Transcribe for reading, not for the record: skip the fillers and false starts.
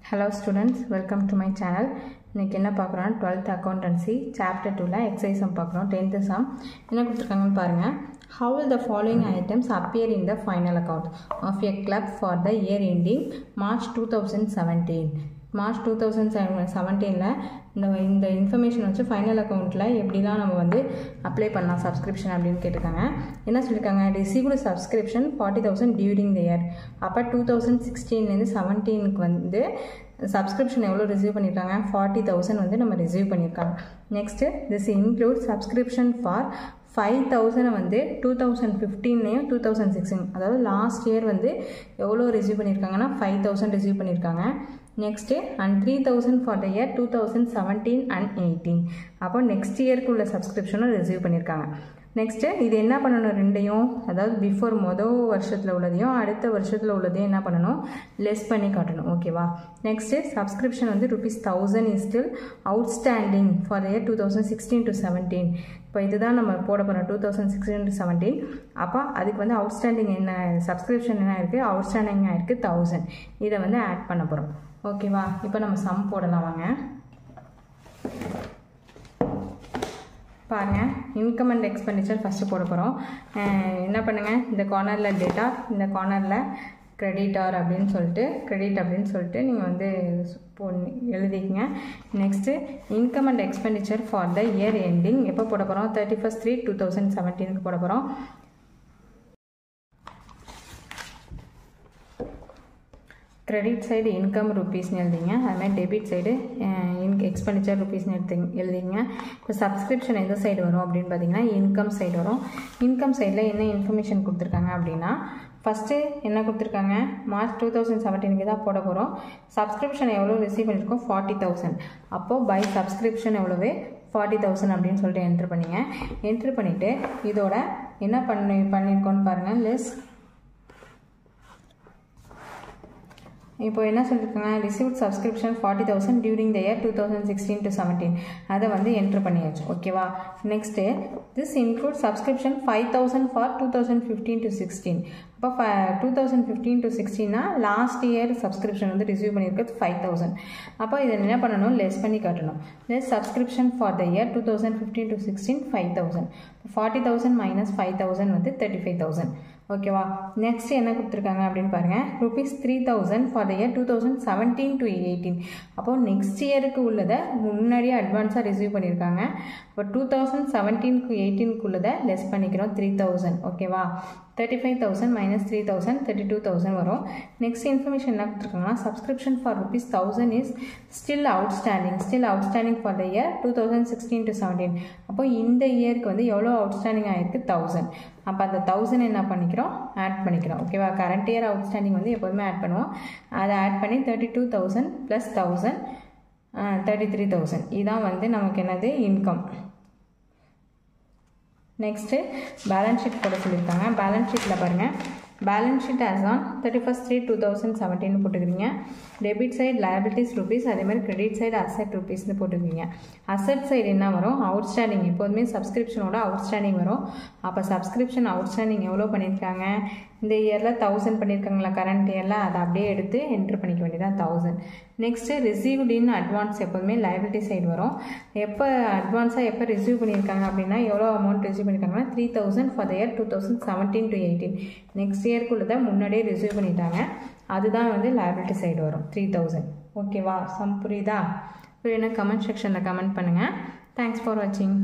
Hello students, welcome to my channel. இன்னைக்கு என்ன பார்க்குறோம் 12th accountancy chapter 2ல exercise sum பார்க்குறோம் 10th sum என்ன கொடுத்திருக்காங்கன்னு பாருங்க. How will the following items appear in the final account of a club for the year ending March 2017? March 2017ல இந்த information வச்சு final அக்கௌண்ட்டில் எப்படிலாம் நம்ம வந்து அப்ளை பண்ணலாம் சப்ஸ்கிரிப்ஷன் அப்படின்னு கேட்டிருக்காங்க. என்ன சொல்லியிருக்காங்க, received subscription 40,000 during the year. அப்போ 2016லேருந்து 17க்கு வந்து சப்ஸ்கிரிப்ஷன் எவ்வளோ ரிசீவ் பண்ணியிருக்காங்க, 40,000 வந்து நம்ம ரிசீவ் பண்ணியிருக்காங்க. Next this include subscription for 5,000 வந்து 2015லேயும் 2016, அதாவது லாஸ்ட் இயர் வந்து எவ்வளோ ரிசீவ் பண்ணியிருக்காங்கன்னா 5,000 ரிசீவ் பண்ணியிருக்காங்க. Next and 3,000 for the year 2017 and 18. அப்போ நெக்ஸ்ட் இயருக்கு உள்ள சப்ஸ்கிரிப்ஷனும் ரிசீவ் பண்ணியிருக்காங்க. நெக்ஸ்ட்டு இது என்ன பண்ணணும், ரெண்டையும் அதாவது பிஃபோர் மொதல் வருஷத்தில் உள்ளதையும் அடுத்த வருஷத்தில் உள்ளதையும் என்ன பண்ணணும், லெஸ் பண்ணி காட்டணும். ஓகேவா. நெக்ஸ்ட்டு சப்ஸ்கிரிப்ஷன் வந்து ₹1,000 is still outstanding for the year 2016 to 17. இப்போ இதுதான் நம்ம போட போகிறோம் 2016 to 17. அப்போ அதுக்கு வந்து அவுட்ஸ்டாண்டிங் என்ன, சப்ஸ்கிரிப்ஷன் என்ன இருக்குது, அவுட்ஸ்டாண்டிங்காக இருக்குது 1000. இதை வந்து ஆட் பண்ண போகிறோம். ஓகேவா. இப்போ நம்ம சம் போடலாம் வாங்க. பாருங்கள், இன்கம் அண்ட் எக்ஸ்பெண்டிச்சர் ஃபஸ்ட்டு போட போகிறோம். என்ன பண்ணுங்கள், இந்த கார்னரில் டேட்டா, இந்த கார்னரில் கிரெடிட்டார் அப்படின்னு சொல்லிட்டு நீங்கள் வந்து எழுதிக்கங்க. Next income and expenditure for the year ending எப்போ போட போகிறோம், 31/3/2017 போட போகிறோம். கிரெடிட் சைடு இன்கம் ருபீஸ்னு எழுதிங்க, அதுமாதிரி டெபிட் சைடு எக்ஸ்பெண்டிச்சர் ருபீஸ்னு எழுதிங்க. இப்போ சப்ஸ்கிரிப்ஷன் எந்த சைடு வரும் அப்படின்னு பார்த்தீங்கன்னா இன்கம் சைடு வரும். இன்கம் சைடில் என்ன இன்ஃபர்மேஷன் கொடுத்துருக்காங்க அப்படின்னா, ஃபஸ்ட்டு என்ன கொடுத்துருக்காங்க, மார்ச் 2017க்கு தான் போட போகிறோம். சப்ஸ்கிரிப்ஷன் எவ்வளோ ரிசீவ் பண்ணியிருக்கோம், 40,000. அப்போது பை சப்ஸ்கிரிப்ஷன் எவ்வளவு, 40,000 அப்படின்னு சொல்லிட்டு என்ட்ரு பண்ணிங்க. என்ட்ரு பண்ணிவிட்டு இதோட என்ன பண்ணியிருக்கோன்னு பாருங்கள், லெஸ். இப்போ என்ன சொல்லியிருக்காங்க, received subscription 40,000 during the year 2016 to 17. அதை வந்து என்ட்ரு பண்ணியாச்சு. ஓகேவா. Next this include subscription 5,000 for 2015 to 16. அப்போ 2015 to 16னா லாஸ்ட் இயர் சப்ஸ்கிரிப்ஷன் வந்து ரிசீவ் பண்ணியிருக்கிறது 5,000. அப்போ இதை என்ன பண்ணணும், லெஸ் பண்ணி காட்டணும். Less subscription for the year 2015 to 16 5,000. 40,000 minus 5,000 வந்து 35,000. ஓகேவா. நெக்ஸ்ட் என்ன கொடுத்துருக்காங்க அப்படின்னு பாருங்கள், ₹3,000 ஃபார் த இயர் 2017 to 18. அப்போது நெக்ஸ்ட் இயருக்கு உள்ளதை முன்னாடியே அட்வான்ஸாக ரிசீவ் பண்ணியிருக்காங்க. இப்போ 2017 to 18 உள்ளதை லெஸ் பண்ணிக்கிறோம் 3,000. ஓகேவா. 35,000 மைனஸ் 3,000 32,000 வரும். நெக்ஸ்ட் இன்ஃபர்மேஷன் என்ன கொடுத்துருக்காங்கன்னா, subscription for ₹1,000 is still outstanding for the year 2016 to 17. அப்போ இந்த இயருக்கு வந்து எவ்வளோ அவுட்ஸ்டாண்டிங் ஆகிருக்கு, 1000. அப்போ அந்த 1000 என்ன பண்ணிக்கிறோம், ஆட் பண்ணிக்கிறோம். ஓகேவா. கரண்ட் இயர் அவுட்ஸ்டாண்டிங் வந்து எப்போதுமே ஆட் பண்ணுவோம். அதை ஆட் பண்ணி 32,000 ப்ளஸ் 1,000 33,000. இதான் வந்து நமக்கு என்னது, இன்கம். நெக்ஸ்ட்டு பேலன்ஸ் ஷீட் போட சொல்லியிருக்காங்க. பேலன்ஸ் ஷீட்டில் பாருங்கள், பேலன்ஸ் ஷீட் ஆஸ் ஆன் 31/3/2017 போட்டுக்கிறீங்க. டெபிட் சைடு லயபிலிட்டிஸ் ருபீஸ், அதேமாதிரி கிரெடிட் சைடு அசெட் ருபீஸ்னு போட்டுக்கிறீங்க. அசெட் சைடு என்ன வரும், அவுட்ஸ்டாண்டிங். எப்போதுமே சப்ஸ்கிரிப்ஷனோட அவுட்ஸ்டாண்டிங் வரும். அப்போ சப்ஸ்கிரிப்ஷன் அவுட்ஸ்டாண்டிங் எவ்வளோ பண்ணியிருக்காங்க, இந்த இயரில் 1000 பண்ணியிருக்காங்களா, கரண்ட் இயரில் அதை அப்படியே எடுத்து என்ட்ரு பண்ணிக்க வேண்டியதான் 1000. நெக்ஸ்ட்டு ரிசீவ்டு இன் அட்வான்ஸ், எப்போதுமே லயபிலிட்டி சைடு வரும். எப்போ அட்வான்ஸாக எப்போ ரிசீவ் பண்ணியிருக்காங்க அப்படின்னா எவ்வளோ அமௌண்ட் ரிசீவ் பண்ணியிருக்காங்கன்னா 3,000 for the year 2017 to 18. Next இயர்க்குள்ளதை முன்னாடியே ரிசீவ் பண்ணிட்டாங்க. அதுதான் வந்து லயபிலிட்டி சைடு வரும் 3,000. ஓகேவா. சம் புரியுதா? புரியணும் கமெண்ட் செக்ஷனில் கமெண்ட் பண்ணுங்கள். தேங்க்ஸ் ஃபார் வாட்சிங்.